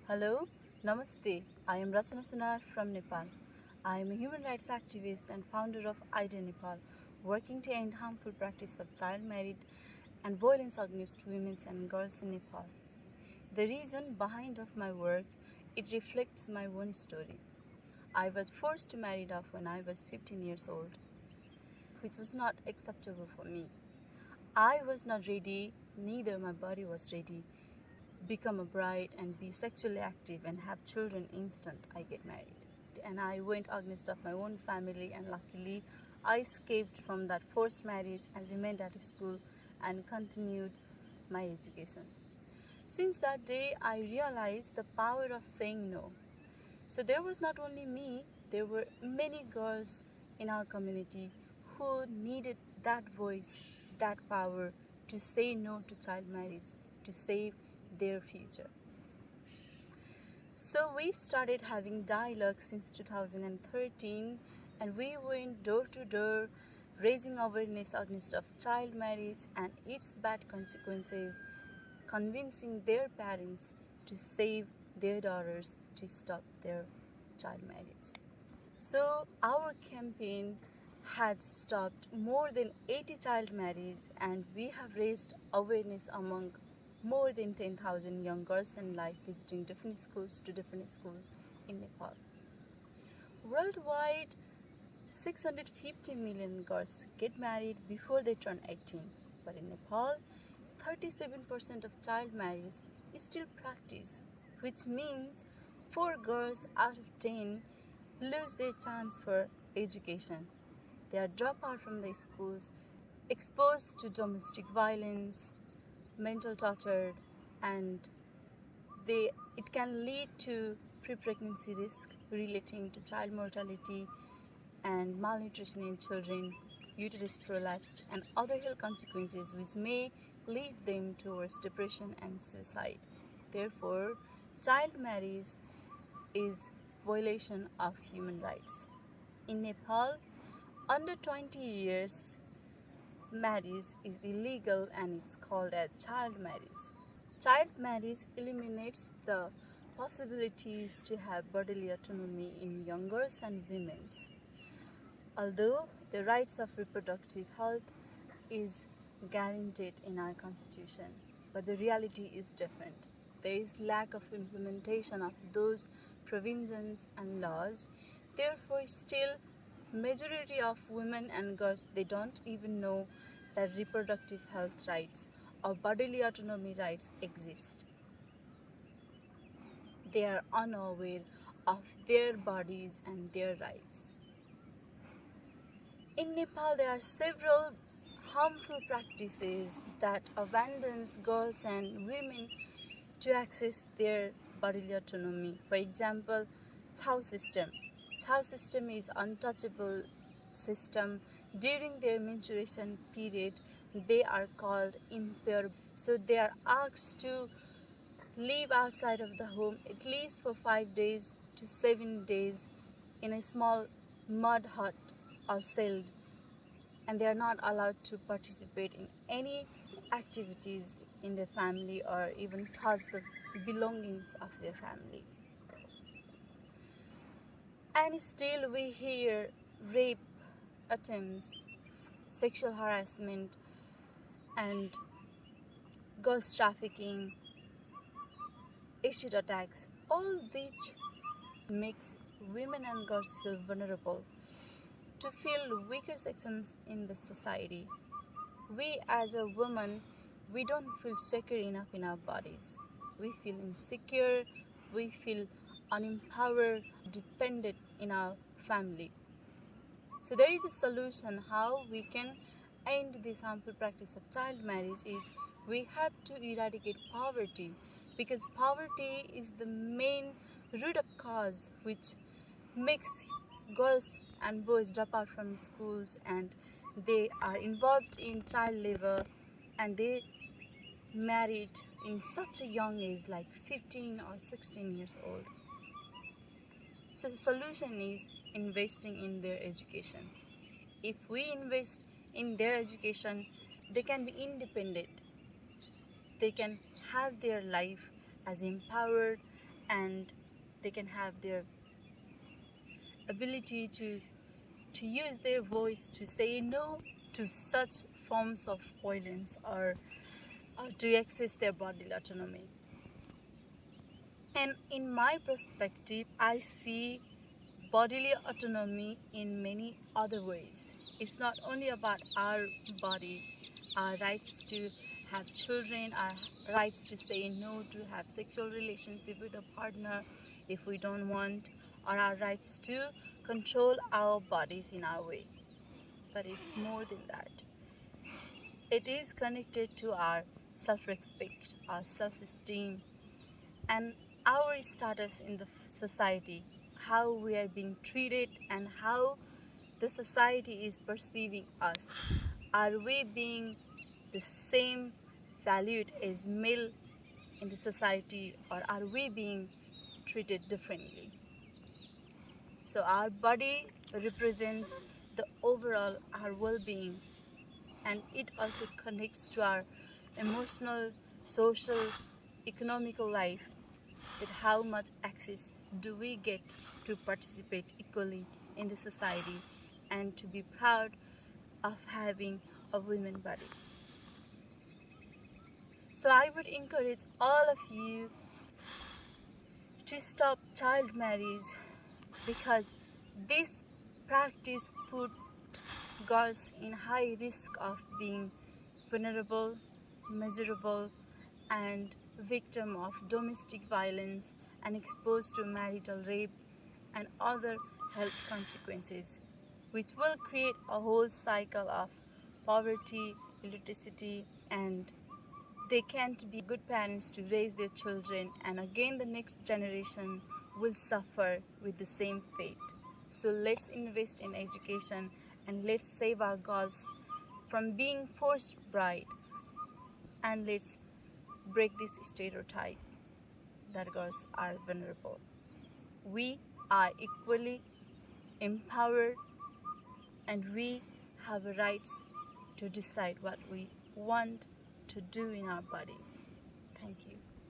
Hello, Namaste. I am Rachana Sunar from Nepal. I am a human rights activist and founder of IDEA Nepal, working to end harmful practice of child marriage and violence against women and girls in Nepal. The reason behind of my work, it reflects my own story. I was forced to marry off when I was 15 years old, which was not acceptable for me. I was not ready, neither my body was ready become a bride and be sexually active and have children instant I get married. And I went against of my own family, and luckily I escaped from that forced marriage and remained at school and continued my education. Since that day I realized the power of saying no. So there was not only me, there were many girls in our community who needed that voice, that power to say no to child marriage, to save their future. So we started having dialogue since 2013, and we went door to door raising awareness against of child marriage and its bad consequences, convincing their parents to save their daughters to stop their child marriage. So our campaign has stopped more than 80 child marriage, and we have raised awareness among more than 10,000 young girls and life visiting different schools in Nepal. Worldwide, 650 million girls get married before they turn 18, but in Nepal, 37% of child marriage is still practiced, which means 4 girls out of 10 lose their chance for education. They are dropped out from the schools, exposed to domestic violence, mental torture, and it can lead to pre-pregnancy risk relating to child mortality and malnutrition in children, uterus prolapsed, and other health consequences which may lead them towards depression and suicide. Therefore, child marriage is violation of human rights. In Nepal, under 20 years, marriage is illegal and it's called as child marriage. Child marriage eliminates the possibilities to have bodily autonomy in young girls and women. Although the rights of reproductive health is guaranteed in our constitution, but the reality is different. There is lack of implementation of those provisions and laws. Therefore, still majority of women and girls, they don't even know that reproductive health rights or bodily autonomy rights exist. They are unaware of their bodies and their rights. In Nepal, there are several harmful practices that abandons girls and women to access their bodily autonomy. For example, chow system. Chow system is untouchable system. During their menstruation period, they are called impure. So they are asked to live outside of the home at least for 5 days to 7 days in a small mud hut or cell, and they are not allowed to participate in any activities in their family or even touch the belongings of their family. And still we hear rape attempts, sexual harassment, and ghost trafficking, acid attacks. All these makes women and girls feel vulnerable, to feel weaker sections in the society. We as a woman, we don't feel secure enough in our bodies. We feel insecure, we feel unempowered, dependent in our family. So there is a solution how we can end this harmful practice of child marriage is we have to eradicate poverty, because poverty is the main root of cause which makes girls and boys drop out from schools, and they are involved in child labor, and they married in such a young age like 15 or 16 years old. So the solution is investing in their education. If we invest in their education, they can be independent. They can have their life as empowered and they can have their ability to use their voice to say no to such forms of violence, or to access their bodily autonomy. And in my perspective, I see bodily autonomy in many other ways. It's not only about our body, our rights to have children, our rights to say no to have sexual relationship with a partner if we don't want, or our rights to control our bodies in our way. But it's more than that. It is connected to our self-respect, our self-esteem, and our status in the society, how we are being treated and how the society is perceiving us. Are we being the same valued as male in the society, or are we being treated differently? So our body represents the overall our well-being, and it also connects to our emotional, social, economical life, with how much access do we get to participate equally in the society and to be proud of having a woman body. So I would encourage all of you to stop child marriage, because this practice put girls in high risk of being vulnerable, miserable, and victim of domestic violence and exposed to marital rape and other health consequences, which will create a whole cycle of poverty, illiteracy, and they can't be good parents to raise their children, and again the next generation will suffer with the same fate. So let's invest in education and let's save our girls from being forced bride, and let's break this stereotype that girls are vulnerable. We are equally empowered, and we have rights to decide what we want to do in our bodies.